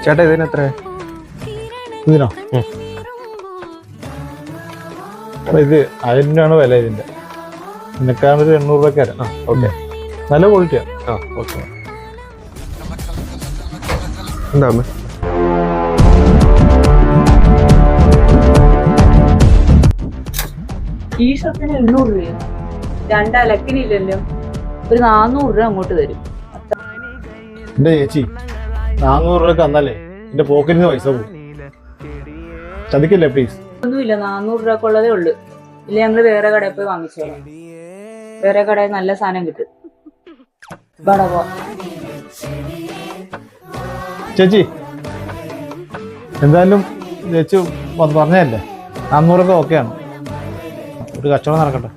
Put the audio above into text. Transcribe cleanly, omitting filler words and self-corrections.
ചേട്ടാ ഇതിന് എത്ര? ഇതിനോ? ഇത് 1000 രൂപയാണ് വില. ഇതിന്റെ നിനക്കാണൊരു 800 രൂപയ്ക്ക് തരാം. ഓക്കെ, നല്ല ക്വാളിറ്റിയാണ്. ഓക്കെ. എന്താ ഈ ഷർട്ടിന് 800 രൂപയോ? 2 അലക്കിനില്ലല്ലോ. ഒരു 400 രൂപ അങ്ങോട്ട് തരും. എന്റെ ചേച്ചി 400 രൂപ തന്നാലേ എന്റെ പോക്കറ്റിൽ നിന്ന് പൈസ പോകും. ചതിക്കല്ലേ പ്ലീസ്. ഒന്നുമില്ല, 400 രൂപക്കുള്ളതേ ഉള്ളു. ഇല്ല ഞങ്ങള് വേറെ കടയിൽ പോയി വാങ്ങിച്ചോളാം. വേറെ കടയിൽ നല്ല സാധനം കിട്ടും. ചേച്ചി എന്തായാലും ചേച്ചി പറഞ്ഞതല്ലേ, 400 ഓക്കെയാണ്. ഒരു കച്ചവടം നടക്കട്ടെ.